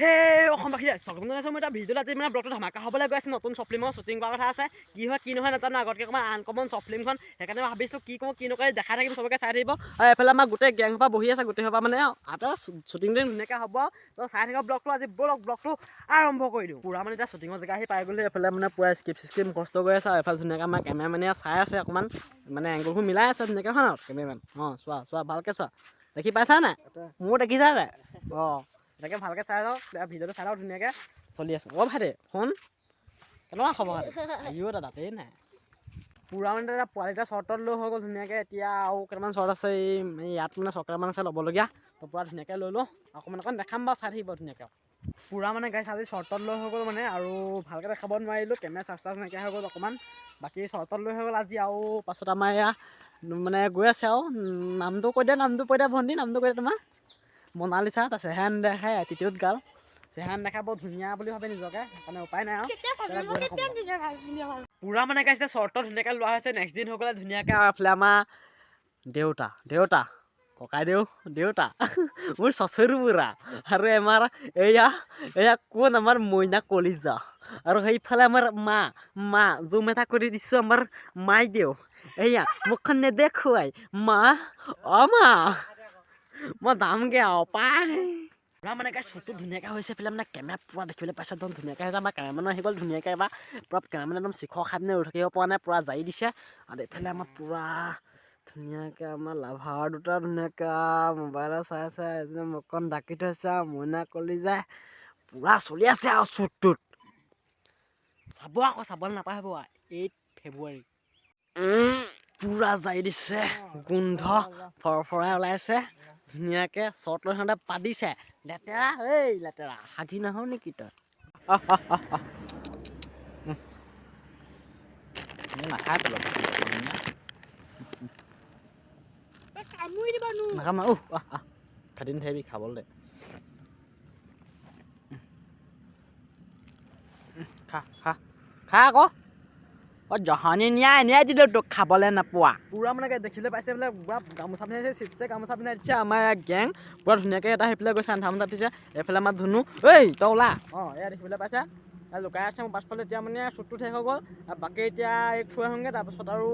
Hey, অসমবাসী স্বাগতম জনাইছোঁ। মই এটা ভিডিঅ'ত আজি মানে ব্লগটো ধামাকা হ'বলৈ গৈ আছে। নতুন শ্বৰ্ট ফিল্মৰ শ্বুটিং কৰাৰ কথা আছে। কি হয় কি নহয় নাজানো। আগতকৈ অকণমান আনকমন শ্বৰ্ট ফিল্মখন, সেইকাৰণে ভাবিছোঁ কি কৰোঁ কি নকৰি দেখাই থাকিম, চবকে চাই থাকিব। আৰু এইফালে আমাৰ গোটেই গেং সোপা বহি আছে। গোটেই সোপা মানে শ্বুটিংটো ধুনীয়াকৈ হ'ব। তো চাই থাকিব ব্লগটো। আজি ব্লগটো আৰম্ভ কৰি দিওঁ। পুৰা মানে এতিয়া শ্বুটিঙৰ জেগা আহি পাই গ'লে এইফালে মানে পুৰা স্ক্ৰিপ্ট কষ্ট কৰি আছে। আৰু এইফালে ধুনীয়াকৈ আমাৰ কেমেৰামেনে চাই আছে, অকণমান মানে এংগলবোৰ মিলাই আছে ধুনীয়াকৈ হয় ন কেমেৰামেন। চোৱা ভালকৈ চোৱা। দেখি পাইছা নাই? মোৰ দেখিছা নাই? এনেকৈ ভালকৈ চাই যাওঁ, ভিডিঅ'টো চাই লওঁ ধুনীয়াকৈ চলি আছোঁ। ভাইটি ফোন কেনেকুৱা খবৰ? আহিও দাদাতেই নাই পুৰা মানে এতিয়া পোৱালিটা শ্বৰ্টত লৈ হৈ গ'ল ধুনীয়াকৈ। এতিয়া আৰু কেইটামান শ্বৰ্ট আছে এই ইয়াত মানে চৰকাৰমান আছে ল'বলগীয়া। তো পুৰা ধুনীয়াকৈ লৈ লওঁ, অকণমান দেখাম বাৰু, চাই থাকিব ধুনীয়াকৈ। পুৰা মানে গাইছ আজি শ্বৰ্টত লৈ হৈ গ'ল মানে, আৰু ভালকৈ দেখাব নোৱাৰিলোঁ, কেমেৰা চাৰ্জ নাইকিয়া হৈ গ'ল অকণমান। বাকী শ্বৰ্টত লৈ হৈ গ'ল আজি। আৰু পাছত আমাৰ এয়া মানে গৈ আছে আৰু নামটো কৈ দিয়া ভণ্টি, নামটো কৈ দিয়া তোমাৰ? মনালিছা। তাৰ চেহেৰা নেদেখাই, এটিটিউড গাৰ্ল। চেহেৰা নেদেখাই বৰ ধুনীয়া বুলি ভাবে নিজকে, সেইকাৰণে উপায় নাই আৰু পুৰা মানে গাইছে শ্বৰ্টত ধুনীয়াকৈ লোৱা হৈছে। নেক্সট দিন হৈ গ'লে ধুনীয়াকৈ। আৰু এইফালে আমাৰ দেউতা দেউতা মোৰ চচুৰ বুঢ়া। আৰু আমাৰ এয়া কোন আমাৰ মইনা কলিজা। আৰু সেইফালে আমাৰ মা জুম এটা কৰি দিছোঁ, আমাৰ মাই দেউ। এয়া মুখখন নেদেখুৱাই মা মা মই দামগৈ আৰু পাই পুৰা মানে শ্বুটটো ধুনীয়াকৈ হৈছে। এইফালে মানে কেমেৰা পুৰা দেখিবলৈ পাইছে, একদম ধুনীয়াকৈ হৈছে। আমাৰ কেমেৰামেনো আহি গ'ল ধুনীয়াকৈ। এবাৰ পুৰা কেমেৰামেন একদম শিখৰ খাই পিনে ৰৈ থাকিব পৰা নাই, পুৰা জাৰি দিছে। আৰু এইফালে আমাৰ পুৰা ধুনীয়াকৈ আমাৰ লাভাৰ দুটা ধুনীয়াকৈ মোবাইলত চাই আছে। এজনে মুখখন ঢাকি থৈছে আৰু মইনা কলিজাই পুৰা চলি আছে আৰু শ্বুটটোত। চাব আকৌ, চাবলৈ নাপায় হ'ব। 8 ফেব্ৰুৱাৰী পুৰা জাৰি দিছে, গোন্ধ ফৰফৰাই ওলাইছে ধুনীয়াকৈ। শ্বৰ্ট লৈ সিহঁতে পাতিছে। লেতেৰা হাগি নাহো নেকি তই? নাখাই পেলাব কাটি নাথাকিবি, খাবলৈ দে। খা আকৌ। জহনি নিয়াই দিলোঁ তোক, খাবলৈ নাপোৱা। পুৰা মানে দেখিবলৈ পাইছে বোলে পুৰা গামোচা পিন্ধাইছে, চিপছে গামোচা পিন্ধাই দিছে। আমাৰ গেং পুৰা ধুনীয়াকৈ এটা সেইফালে গৈছে, আন্ধাৰ দিছে। এইফালে আমাৰ ধুনু তই ওলা। এয়া দেখিবলৈ পাইছে লুকাই আছে মোৰ পাছফালে। এতিয়া মানে শ্বুটটো শেষ হৈ গ'ল। বাকী এতিয়া থৈ আহোঁগৈ, তাৰপিছত আৰু